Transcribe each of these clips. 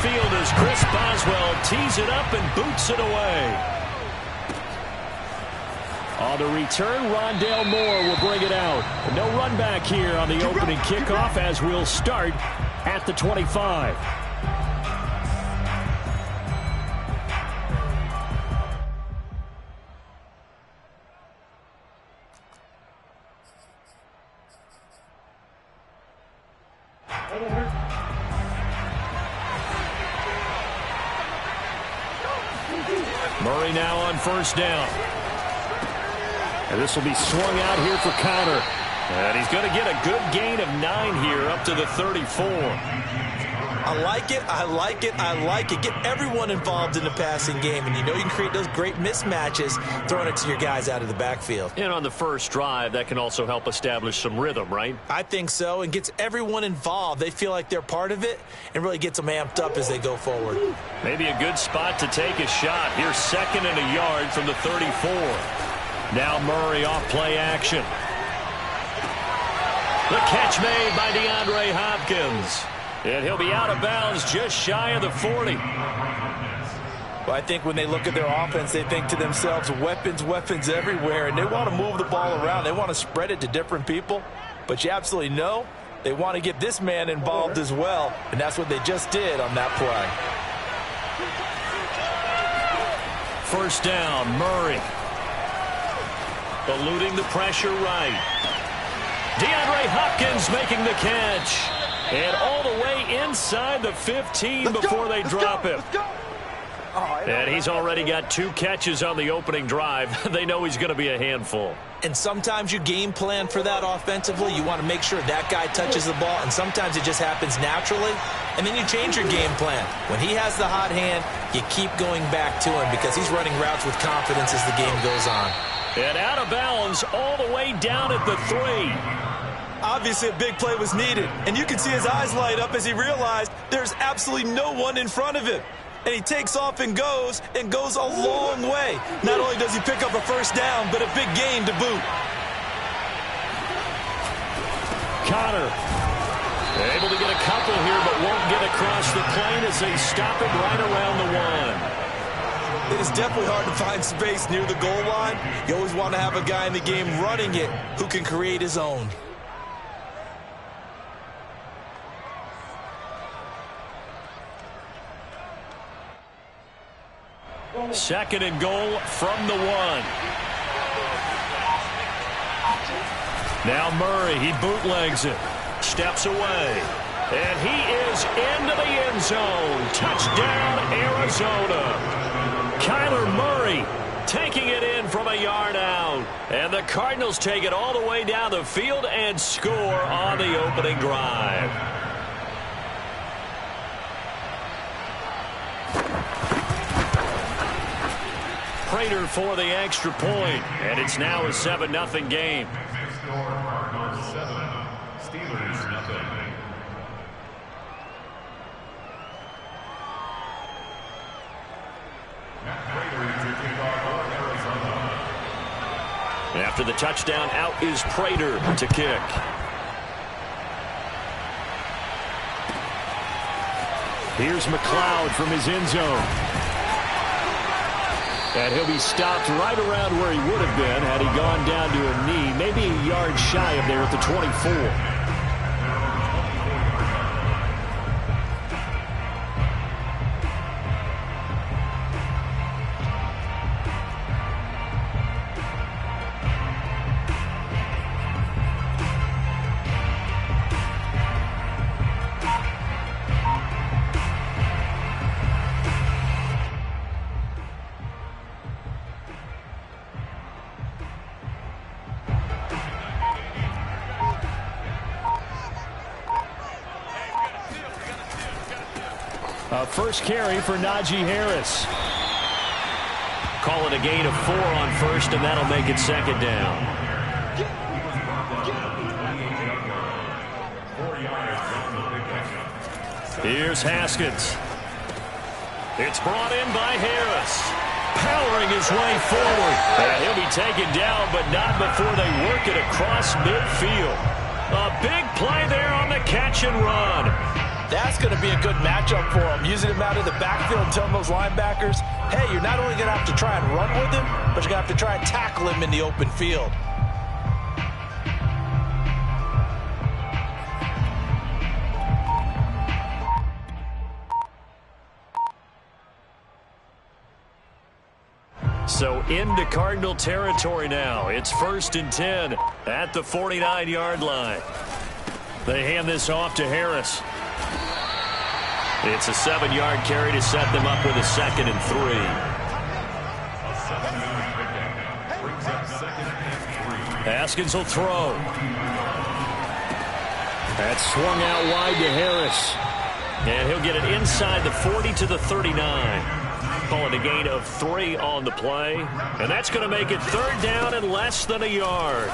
field as Chris Boswell tees it up and boots it away. On the return, Rondale Moore will bring it out. No run back here on the opening kickoff as we'll start at the 25. Murray now on first down. And this will be swung out here for Connor. And he's going to get a good gain of 9 here up to the 34. I like it, I like it, I like it. Get everyone involved in the passing game, and you know you can create those great mismatches throwing it to your guys out of the backfield. And on the first drive, that can also help establish some rhythm, right? I think so, and gets everyone involved. They feel like they're part of it and really gets them amped up as they go forward. Maybe a good spot to take a shot. Here's 2nd and a yard from the 34. Now Murray off play action. The catch made by DeAndre Hopkins. And he'll be out of bounds just shy of the 40. Well, I think when they look at their offense, they think to themselves, weapons, weapons everywhere, and they want to move the ball around. They want to spread it to different people. But you absolutely know they want to get this man involved as well, and that's what they just did on that play. First down, Murray. Eluding the pressure right. DeAndre Hopkins making the catch. And all the way inside the 15 before they drop him. And he's already got 2 catches on the opening drive. They know he's going to be a handful. And sometimes you game plan for that offensively. You want to make sure that guy touches the ball, and sometimes it just happens naturally. And then you change your game plan. When he has the hot hand, you keep going back to him because he's running routes with confidence as the game goes on. And out of bounds all the way down at the 3. Obviously, a big play was needed, and you can see his eyes light up as he realized there's absolutely no one in front of him. And he takes off and goes a long way. Not only does he pick up a first down, but a big gain to boot. Connor able to get a couple here, but won't get across the plane as they stop him right around the 1. It is definitely hard to find space near the goal line. You always want to have a guy in the game running it who can create his own. 2nd and goal from the 1. Now Murray, he bootlegs it. Steps away. And he is into the end zone. Touchdown, Arizona. Kyler Murray taking it in from a yard out. And the Cardinals take it all the way down the field and score on the opening drive. Prater for the extra point, and it's now a 7-0 game. After the touchdown, out is Prater to kick. Here's McLeod from his end zone. And he'll be stopped right around where he would have been had he gone down to a knee, maybe a yard shy of there at the 24. First carry for Najee Harris. Call it a gain of 4 on first, and that'll make it 2nd down. Here's Haskins. It's brought in by Harris. Powering his way forward. And he'll be taken down, but not before they work it across midfield. A big play there on the catch and run. That's going to be a good matchup for him, using him out of the backfield and telling those linebackers, hey, you're not only going to have to try and run with him, but you're going to have to try and tackle him in the open field. So into Cardinal territory now. It's 1st and 10 at the 49-yard line. They hand this off to Harris. It's a 7-yard carry to set them up with a 2nd and 3. Haskins will throw. That's swung out wide to Harris. And he'll get it inside the 40 to the 39. Calling a gain of 3 on the play. And that's going to make it 3rd down and less than a yard.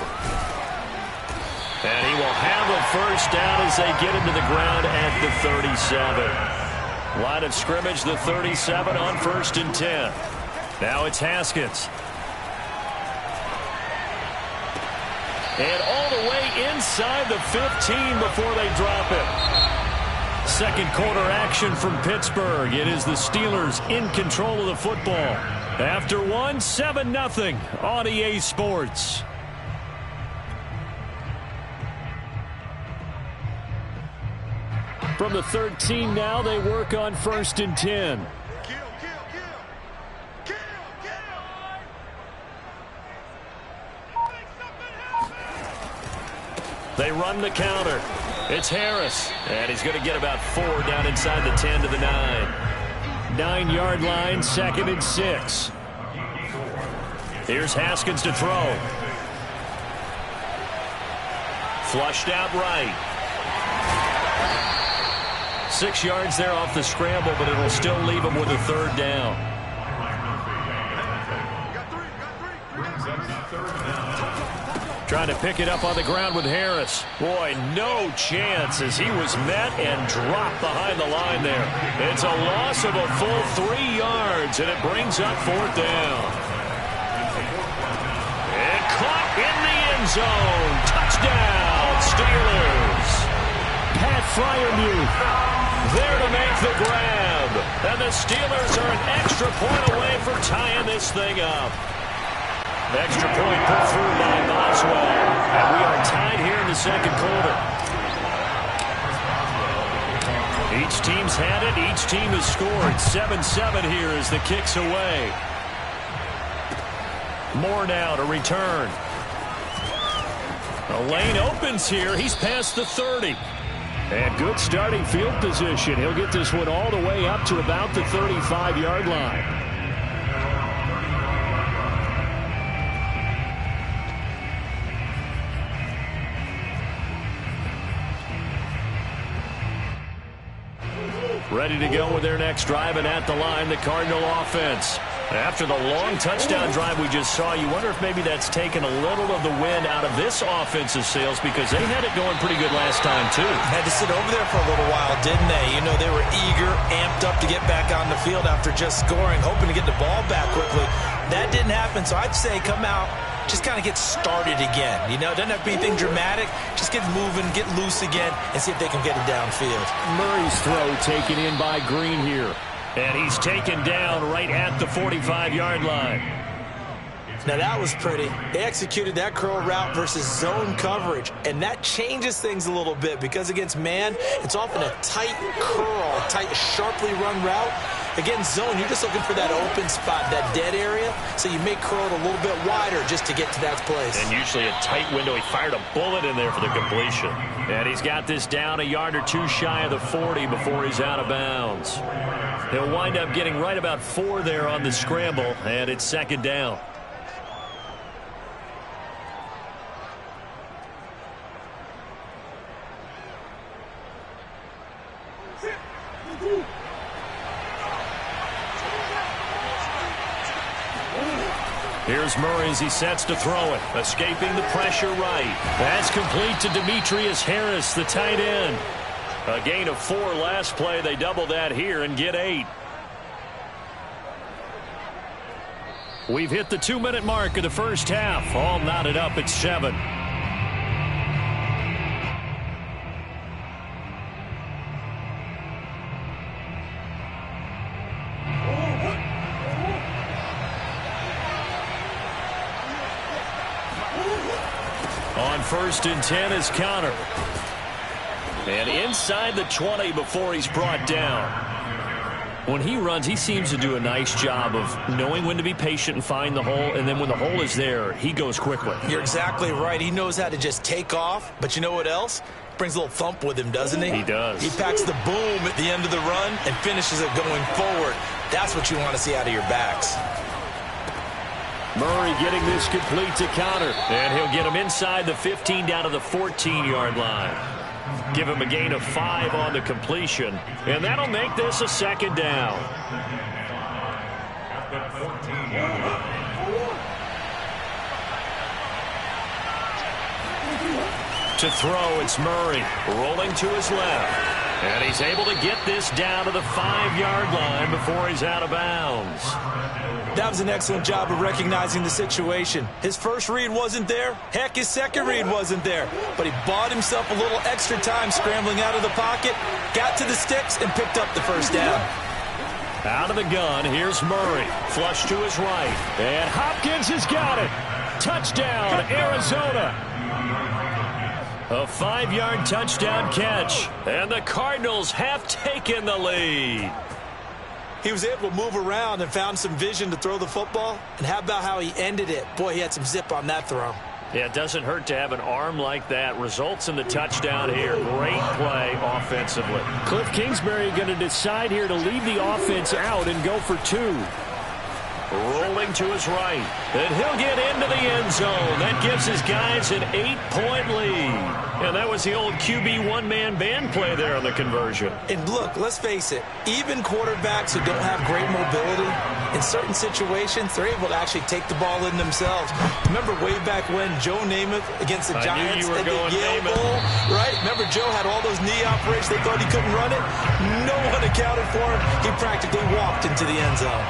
And he will have a 1st down as they get into the ground at the 37. Line of scrimmage, the 37 on 1st and 10. Now it's Haskins. And all the way inside the 15 before they drop it. Second quarter action from Pittsburgh. It is the Steelers in control of the football. After 7-0 on EA Sports. From the 13 now, they work on 1st and 10. They run the counter. It's Harris, and he's going to get about 4 down inside the 10 to the 9. 9-yard line, 2nd and 6. Here's Haskins to throw. Flushed out right. 6 yards there off the scramble, but it'll still leave him with a 3rd down. Trying to pick it up on the ground with Harris. Boy, no chance as he was met and dropped behind the line there. It's a loss of a full 3 yards, and it brings up 4th down. And caught in the end zone. Touchdown, Steelers. Pat Fryermuth there to make the grab. And the Steelers are an extra point away from tying this thing up. Extra point put through by Boswell. And we are tied here in the second quarter. Each team's had it. Each team has scored. 7-7 here as the kick's away. Moore now to return. The lane opens here. He's past the 30. And good starting field position. He'll get this one all the way up to about the 35-yard line. Ready to go with their next drive, and at the line, the Cardinal offense. After the long touchdown drive we just saw, you wonder if maybe that's taken a little of the wind out of this offensive sails, because they had it going pretty good last time, too. Had to sit over there for a little while, didn't they? You know, they were eager, amped up to get back on the field after just scoring, hoping to get the ball back quickly. That didn't happen, so I'd say come out, just kind of get started again. You know, it doesn't have to be anything dramatic. Just get moving, get loose again, and see if they can get it downfield. Murray's throw taken in by Green here. And he's taken down right at the 45-yard line. Now that was pretty. They executed that curl route versus zone coverage, and that changes things a little bit because against man, it's often a tight curl, tight, sharply run route. Against zone, you're just looking for that open spot, that dead area, so you may curl it a little bit wider just to get to that place. And usually a tight window. He fired a bullet in there for the completion. And he's got this down a yard or two shy of the 40 before he's out of bounds. He'll wind up getting right about 4 there on the scramble, and it's 2nd down. Here's Murray as he sets to throw it. Escaping the pressure right. That's complete to Demetrius Harris, the tight end. A gain of 4 last play. They double that here and get 8. We've hit the 2-minute mark of the first half. All knotted up at 7. first and 10 is Connor. And inside the 20 before he's brought down. When he runs, he seems to do a nice job of knowing when to be patient and find the hole, and then when the hole is there, he goes quickly. You're exactly right. He knows how to just take off, but you know what else? Brings a little thump with him, doesn't he? He does. He packs the boom at the end of the run and finishes it going forward. That's what you want to see out of your backs. Murray getting this complete to Connor, and he'll get him inside the 15 down to the 14-yard line. Give him a gain of 5 on the completion, and that'll make this a second down. To throw, it's Murray, rolling to his left. And he's able to get this down to the 5-yard line before he's out of bounds. That was an excellent job of recognizing the situation. His first read wasn't there. Heck, his second read wasn't there. But he bought himself a little extra time scrambling out of the pocket, got to the sticks, and picked up the first down. Out of the gun, here's Murray. Flush to his right. And Hopkins has got it. Touchdown, Arizona. A 5-yard touchdown catch. And the Cardinals have taken the lead. He was able to move around and found some vision to throw the football. And how about how he ended it? Boy, he had some zip on that throw. Yeah, it doesn't hurt to have an arm like that. Results in the touchdown here. Great play offensively. Cliff Kingsbury going to decide here to leave the offense out and go for 2. Rolling to his right. And he'll get into the end zone. That gives his guys an 8-point lead. And that was the old QB one-man band play there on the conversion. And look, let's face it, even quarterbacks who don't have great mobility, in certain situations, they're able to actually take the ball in themselves. Remember way back when Joe Namath against the Giants at the Yale Bowl, right? Remember Joe had all those knee operations. They thought he couldn't run it. No one accounted for him. He practically walked into the end zone.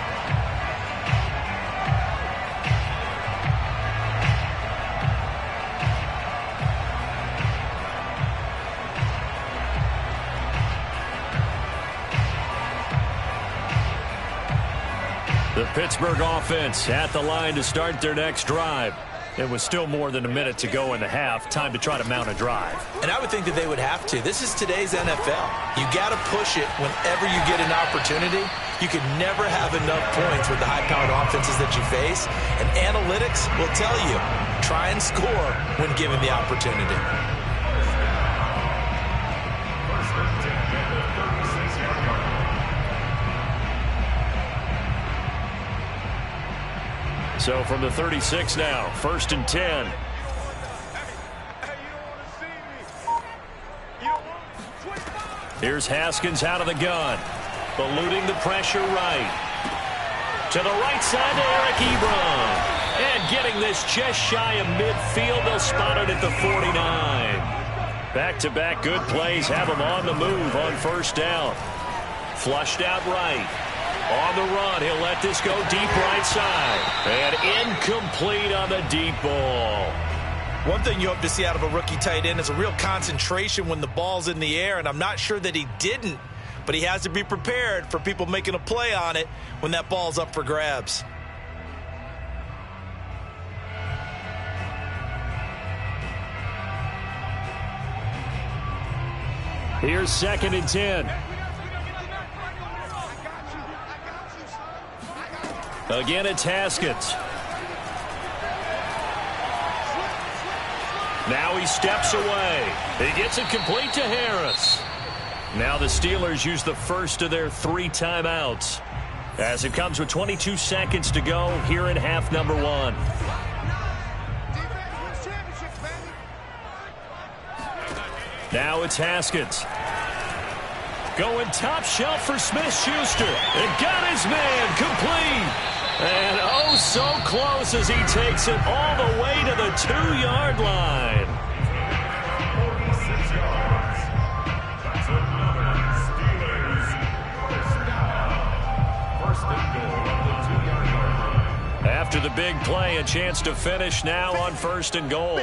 The Pittsburgh offense at the line to start their next drive. It was still more than a minute to go in the half. Time to try to mount a drive. And I would think that they would have to. This is today's NFL. You got to push it whenever you get an opportunity. You can never have enough points with the high-powered offenses that you face. And analytics will tell you, try and score when given the opportunity. So from the 36 now, 1st and 10. Here's Haskins out of the gun. Eluding the pressure right. To the right side to Eric Ebron. And getting this just shy of midfield. They'll spot it at the 49. Back-to-back good plays have them on the move on first down. Flushed out right. On the run, he'll let this go deep right side. And incomplete on the deep ball. One thing you hope to see out of a rookie tight end is a real concentration when the ball's in the air, and I'm not sure that he didn't, but he has to be prepared for people making a play on it when that ball's up for grabs. Here's 2nd and 10. Again, it's Haskins. Now he steps away. He gets it complete to Harris. Now the Steelers use the first of their 3 timeouts as it comes with 22 seconds to go here in half number 1. Now it's Haskins. Going top shelf for Smith-Schuster. And got his man complete. And oh, so close as he takes it all the way to the 2-yard line. After the big play, a chance to finish now on 1st and goal.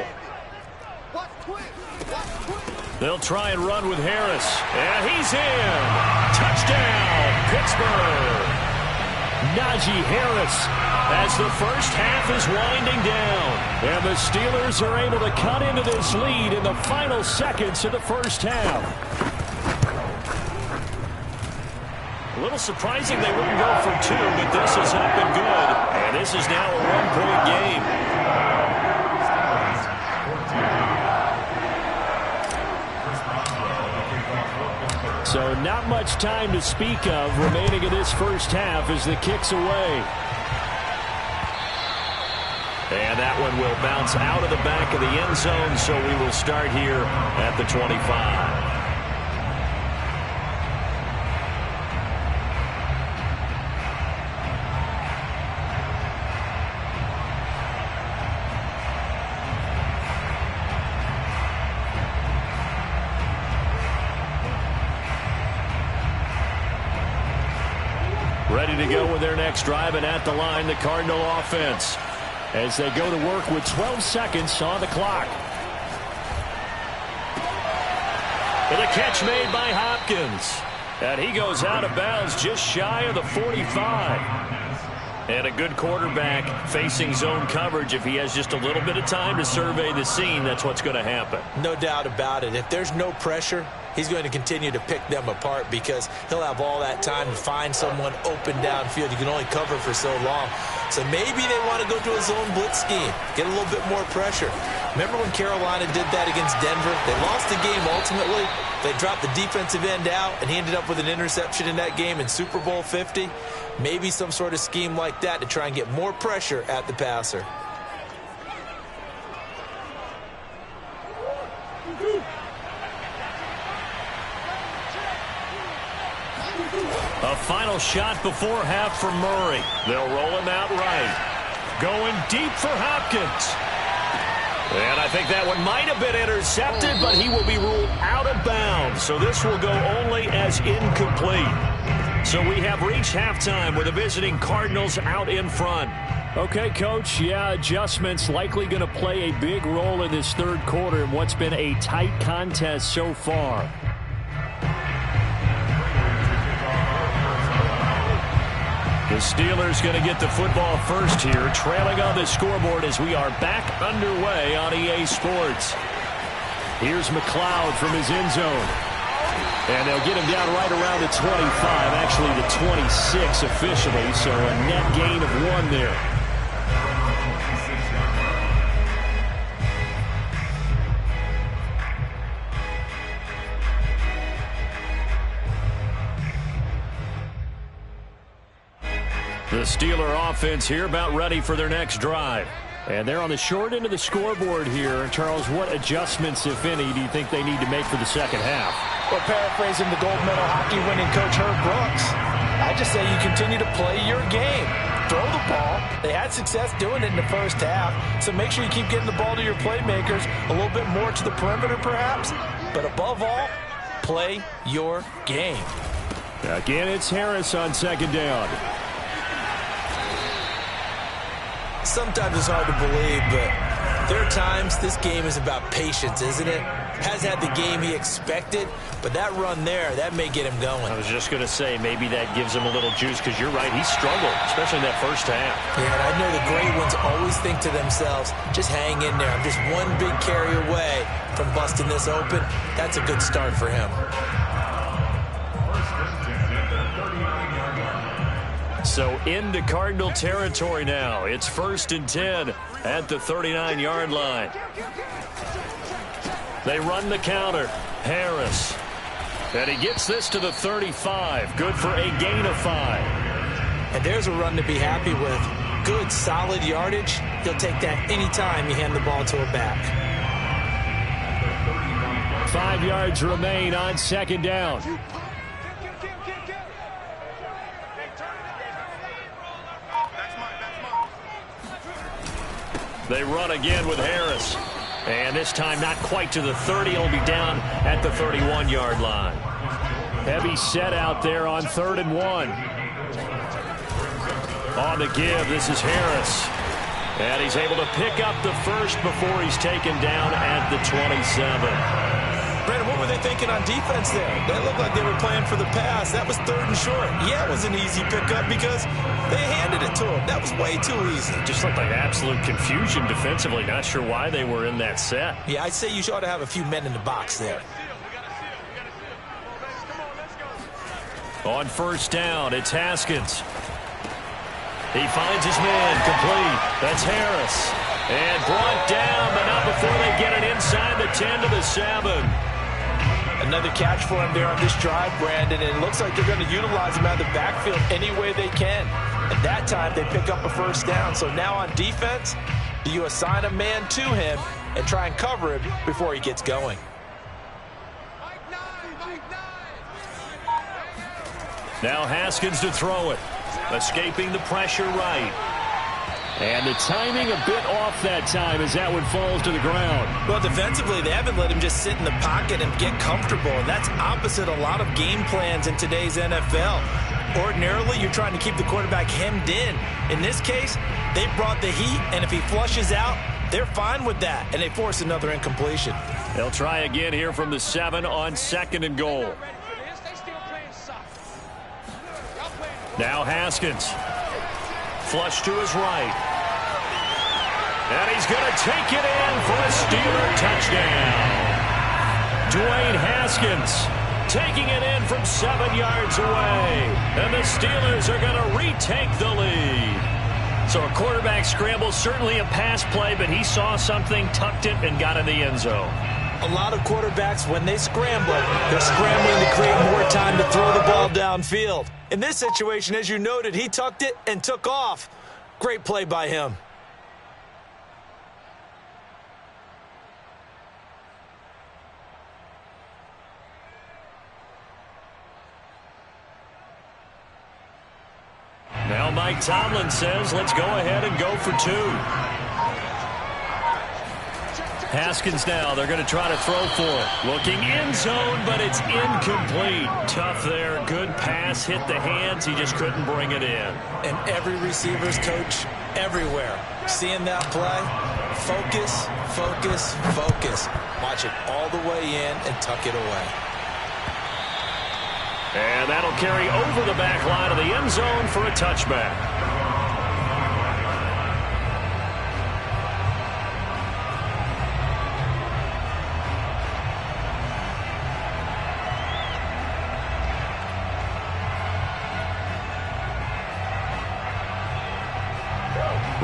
They'll try and run with Harris. And he's in. Touchdown, Pittsburgh. Najee Harris as the first half is winding down. And the Steelers are able to cut into this lead in the final seconds of the first half. A little surprising they wouldn't go for two, but this is up and good. And this is now a one-point game. So not much time to speak of remaining in this first half as the kick's away. And that one will bounce out of the back of the end zone, so we will start here at the 25. Ready to go with their next drive, and at the line, the Cardinal offense as they go to work with 12 seconds on the clock. And a catch made by Hopkins. And he goes out of bounds just shy of the 45. And a good quarterback facing zone coverage. If he has just a little bit of time to survey the scene, that's what's going to happen. No doubt about it. If there's no pressure, he's going to continue to pick them apart because he'll have all that time to find someone open downfield. You can only cover for so long. So maybe they want to go to a zone blitz scheme, get a little bit more pressure. Remember when Carolina did that against Denver? They lost the game ultimately. They dropped the defensive end out, and he ended up with an interception in that game in Super Bowl 50. Maybe some sort of scheme like that to try and get more pressure at the passer. A final shot before half for Murray. They'll roll him out right. Going deep for Hopkins. And I think that one might have been intercepted, but he will be ruled out of bounds. So this will go only as incomplete. So we have reached halftime with the visiting Cardinals out in front. Okay, Coach, yeah, adjustments likely going to play a big role in this third quarter in what's been a tight contest so far. The Steelers going to get the football first here, trailing on the scoreboard as we are back underway on EA Sports. Here's McLeod from his end zone. And they'll get him down right around the 25, actually the 26 officially, so a net gain of 1 there. The Steeler offense here about ready for their next drive. And they're on the short end of the scoreboard here. Charles, what adjustments, if any, do you think they need to make for the second half? Well, paraphrasing the gold medal hockey winning coach Herb Brooks, I just say you continue to play your game. Throw the ball. They had success doing it in the first half, so make sure you keep getting the ball to your playmakers, a little bit more to the perimeter perhaps, but above all, play your game. Again, it's Harris on second down. Sometimes it's hard to believe, but there are times this game is about patience, isn't it? Has had the game he expected, but that run there, that may get him going. I was just going to say, maybe that gives him a little juice, because you're right, he struggled, especially in that first half. Yeah, and I know the great ones always think to themselves, just hang in there. I'm just one big carry away from busting this open. That's a good start for him. So into Cardinal territory now. It's 1st and 10 at the 39-yard line. They run the counter. Harris. And he gets this to the 35. Good for a gain of 5. And there's a run to be happy with. Good, solid yardage. He'll take that anytime you hand the ball to a back. 5 yards remain on second down. They run again with Harris. And this time not quite to the 30. He'll be down at the 31-yard line. Heavy set out there on 3rd and 1. On the give, this is Harris. And he's able to pick up the first before he's taken down at the 27. Brandon, what were they thinking on defense there? They looked like they were playing for the pass. That was 3rd and short. Yeah, it was an easy pickup because they handed it to him. That was way too easy. Just looked like absolute confusion defensively. Not sure why they were in that set. Yeah, I'd say you ought to have a few men in the box there. On 1st down, it's Haskins. He finds his man, complete. That's Harris. And brought down, but not before they get it inside the 10 to the 7. Another catch for him there on this drive, Brandon, and it looks like they're going to utilize him out of the backfield any way they can. At that time, they pick up a 1st down. So now on defense, do you assign a man to him and try and cover him before he gets going? Now Haskins to throw it. Escaping the pressure right. And the timing a bit off that time as that one falls to the ground. Well, defensively, they haven't let him just sit in the pocket and get comfortable. And that's opposite a lot of game plans in today's NFL. Ordinarily, you're trying to keep the quarterback hemmed in. In this case, they brought the heat, and if he flushes out, they're fine with that, and they force another incompletion. They'll try again here from the 7 on 2nd and goal. Now Haskins. Flush to his right. And he's going to take it in for a Steeler touchdown. Dwayne Haskins taking it in from 7 yards away. And the Steelers are going to retake the lead. So a quarterback scramble, certainly a pass play, but he saw something, tucked it, and got in the end zone. A lot of quarterbacks, when they scramble, they're scrambling to create more time to throw the ball downfield. In this situation, as you noted, he tucked it and took off. Great play by him. Now Mike Tomlin says, let's go ahead and go for 2. Haskins now, they're going to try to throw for it. Looking end zone, but it's incomplete. Tough there, good pass, hit the hands, he just couldn't bring it in. And every receiver's coach everywhere, seeing that play, focus, focus, focus. Watch it all the way in and tuck it away. And that'll carry over the back line of the end zone for a touchback.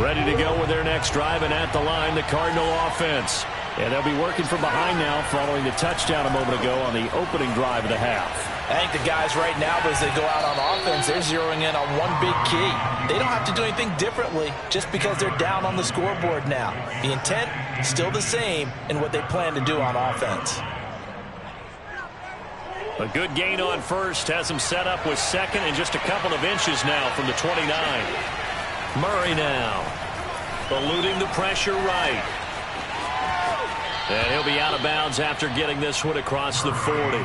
Ready to go with their next drive, and at the line, the Cardinal offense. And they'll be working from behind now following the touchdown a moment ago on the opening drive of the half. I think the guys right now, as they go out on offense, they're zeroing in on one big key. They don't have to do anything differently just because they're down on the scoreboard now. The intent, still the same in what they plan to do on offense. A good gain on 1st, has him set up with 2nd and just a couple of inches now from the 29. Murray now, eluding the pressure right. And he'll be out of bounds after getting this one across the 40.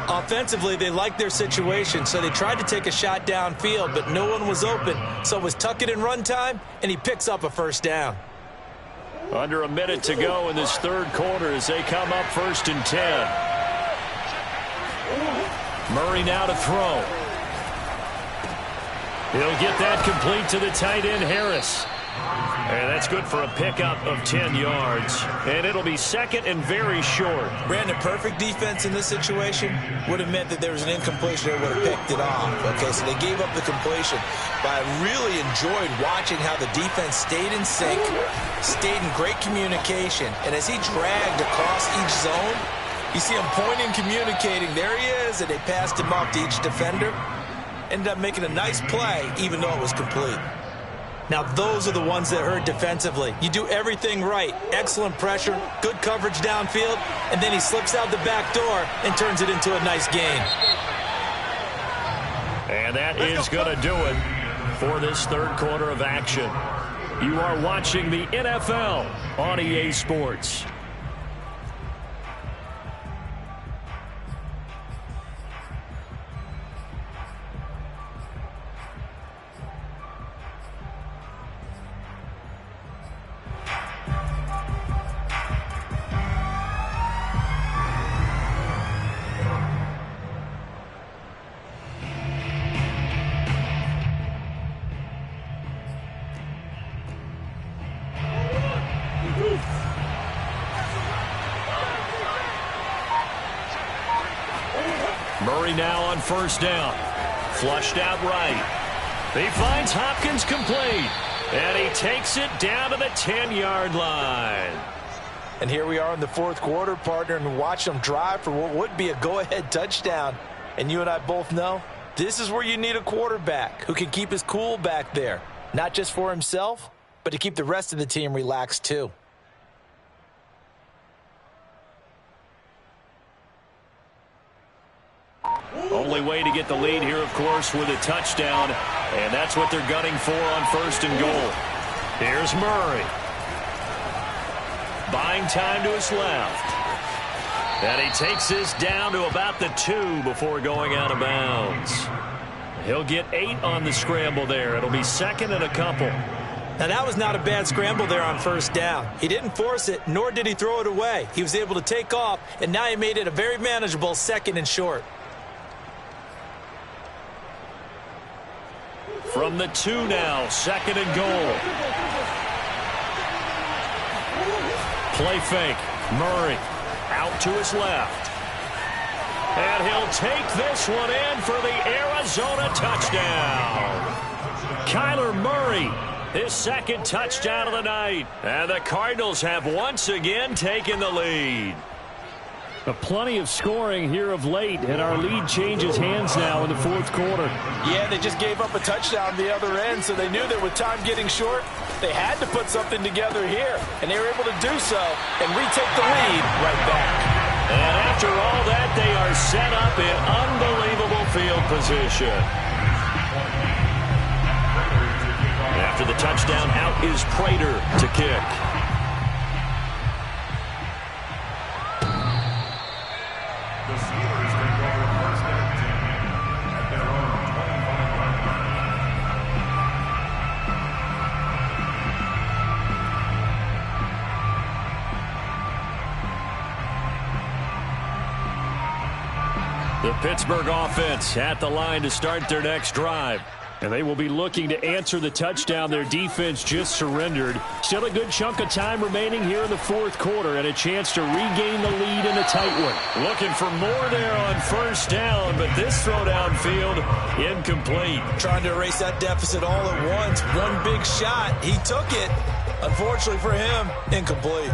Offensively, they liked their situation, so they tried to take a shot downfield, but no one was open. So it was tuck it in run time, and he picks up a 1st down. Under a minute to go in this 3rd quarter as they come up 1st and 10. Murray now to throw. He'll get that complete to the tight end, Harris. And that's good for a pickup of 10 yards. And it'll be 2nd and very short. Brandon, perfect defense in this situation would have meant that there was an incompletion. They would have picked it off. Okay, so they gave up the completion. But I really enjoyed watching how the defense stayed in sync, stayed in great communication. And as he dragged across each zone, you see him pointing, communicating. There he is, and they passed him off to each defender. Ended up making a nice play, even though it was complete. Now, those are the ones that hurt defensively. You do everything right. Excellent pressure, good coverage downfield, and then he slips out the back door and turns it into a nice gain. And that is going to do it for this 3rd quarter of action. You are watching the NFL on EA Sports. Murray now on first down. Flushed out right. He finds Hopkins complete. And he takes it down to the 10-yard line. And here we are in the fourth quarter, partner, and watch them drive for what would be a go-ahead touchdown. And you and I both know this is where you need a quarterback who can keep his cool back there. Not just for himself, but to keep the rest of the team relaxed too. Only way to get the lead here, of course, with a touchdown. And that's what they're gunning for on first and goal. Here's Murray. Buying time to his left. And he takes this down to about the 2 before going out of bounds. He'll get 8 on the scramble there. It'll be second and a couple. Now, that was not a bad scramble there on first down. He didn't force it, nor did he throw it away. He was able to take off, and now he made it a very manageable second and short. From the 2 now, second and goal. Play fake. Murray out to his left. And he'll take this one in for the Arizona touchdown. Kyler Murray, his second touchdown of the night. And the Cardinals have once again taken the lead. Plenty of scoring here of late, and our lead changes hands now in the fourth quarter. Yeah, they just gave up a touchdown the other end, so they knew that with time getting short, they had to put something together here, and they were able to do so and retake the lead right back. And after all that, they are set up in unbelievable field position. After the touchdown, out is Prater to kick. The Pittsburgh offense at the line to start their next drive. And they will be looking to answer the touchdown their defense just surrendered. Still a good chunk of time remaining here in the fourth quarter and a chance to regain the lead in a tight one. Looking for more there on first down, but this throw downfield incomplete. Trying to erase that deficit all at once. One big shot. He took it. Unfortunately for him, incomplete.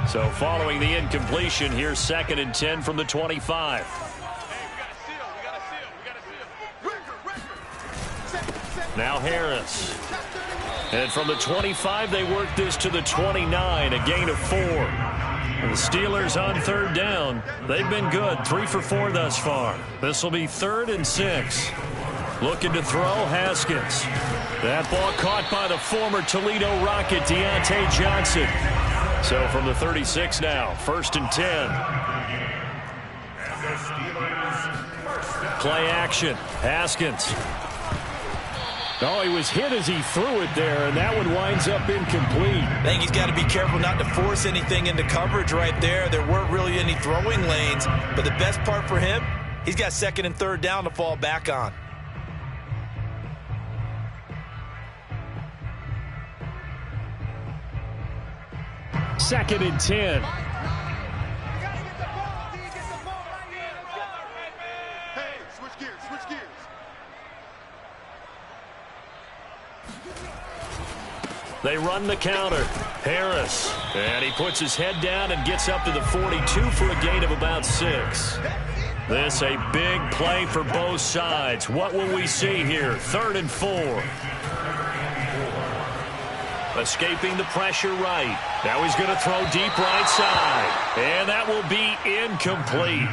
So following the incompletion, here's second and 10 from the 25. Now Harris. And from the 25, they work this to the 29, a gain of 4. And the Steelers on third down. They've been good, 3 for 4 thus far. This will be 3rd and 6. Looking to throw, Haskins. That ball caught by the former Toledo Rocket, Deontay Johnson. So from the 36 now, 1st and 10. Play action, Haskins. Oh, he was hit as he threw it there, and that one winds up incomplete. I think he's got to be careful not to force anything into coverage right there. There weren't really any throwing lanes, but the best part for him, he's got 2nd and 3rd down to fall back on. Second and 10. They run the counter. Harris. And he puts his head down and gets up to the 42 for a gain of about 6. This a big play for both sides. What will we see here? 3rd and 4. Escaping the pressure right. Now he's going to throw deep right side. And that will be incomplete.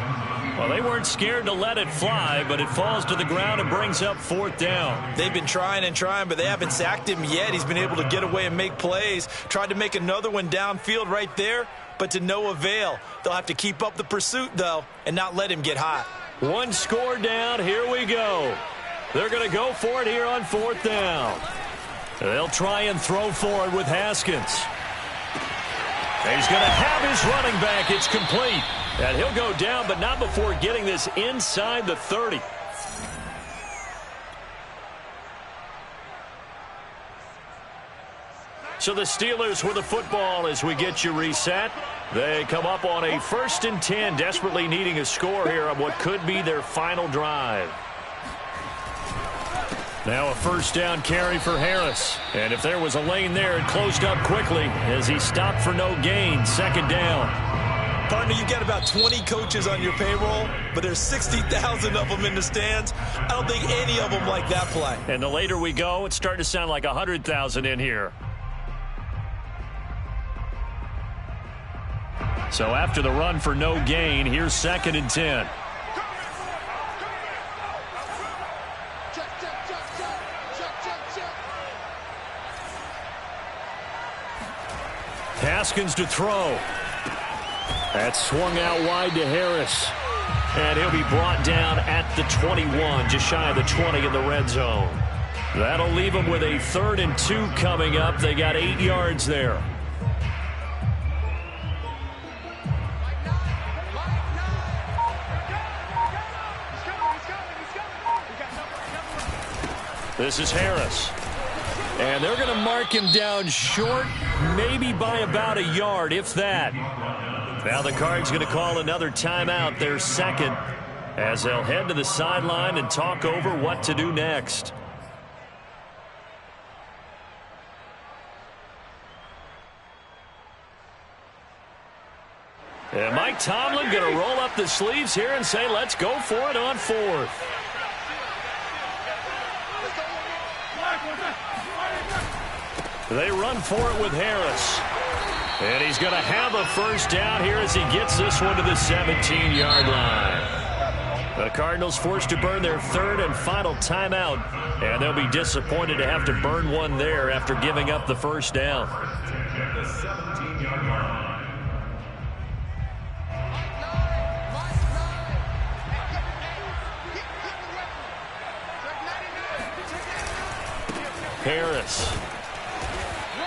Well, they weren't scared to let it fly, but it falls to the ground and brings up 4th down. They've been trying and trying, but they haven't sacked him yet. He's been able to get away and make plays. Tried to make another one downfield right there, but to no avail. They'll have to keep up the pursuit, though, and not let him get hot. One score down. Here we go. They're going to go for it here on 4th down. They'll try and throw for it with Haskins. He's going to have his running back. It's complete. And he'll go down, but not before getting this inside the 30. So the Steelers with the football as we get you reset. They come up on a 1st and 10, desperately needing a score here on what could be their final drive. Now a 1st down carry for Harris. And if there was a lane there, it closed up quickly as he stopped for no gain. 2nd down. Partner, you got about 20 coaches on your payroll, but there's 60,000 of them in the stands. I don't think any of them like that play. And the later we go, it's starting to sound like 100,000 in here. So after the run for no gain, here's 2nd and 10. Haskins to throw. That's swung out wide to Harris. And he'll be brought down at the 21, just shy of the 20 in the red zone. That'll leave them with a 3rd and 2 coming up. They got 8 yards there. This is Harris. And they're going to mark him down short, maybe by about a yard, if that. Now the Cards going to call another timeout, their 2nd, as they'll head to the sideline and talk over what to do next. And Mike Tomlin going to roll up the sleeves here and say, let's go for it on 4th. They run for it with Harris. And he's going to have a 1st down here as he gets this one to the 17-yard line. The Cardinals forced to burn their 3rd and final timeout. And they'll be disappointed to have to burn one there after giving up the 1st down. Harris.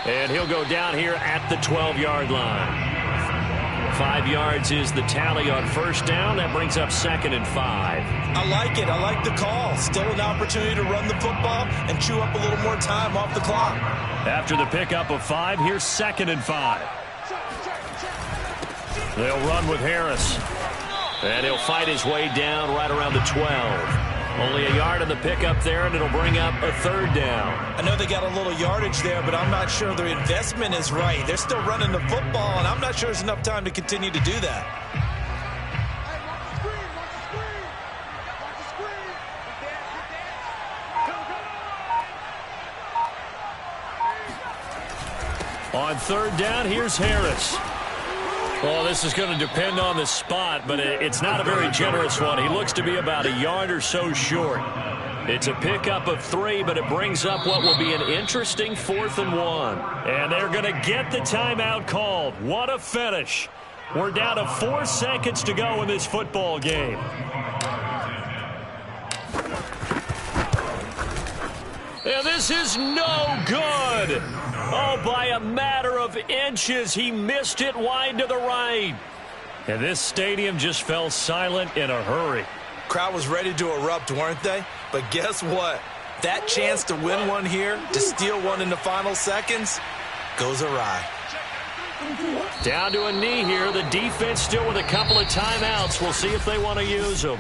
And he'll go down here at the 12-yard line. 5 yards is the tally on 1st down. That brings up 2nd and 5. I like it. I like the call. Still an opportunity to run the football and chew up a little more time off the clock. After the pickup of 5, here's 2nd and 5. They'll run with Harris. And he'll fight his way down right around the 12. Only a yard on the pickup there, and it'll bring up a 3rd down. I know they got a little yardage there, but I'm not sure their investment is right. They're still running the football, and I'm not sure there's enough time to continue to do that. On 3rd down, here's Harris. Well, this is going to depend on the spot, but it's not a very generous one. He looks to be about a yard or so short. It's a pickup of 3, but it brings up what will be an interesting 4th and 1. And they're going to get the timeout called. What a finish. We're down to 4 seconds to go in this football game. And this is no good. Oh, by a matter of inches, he missed it wide to the right. And this stadium just fell silent in a hurry. Crowd was ready to erupt, weren't they? But guess what? That chance to win one here, to steal one in the final seconds, goes awry. Down to a knee here. The defense still with a couple of timeouts. We'll see if they want to use them.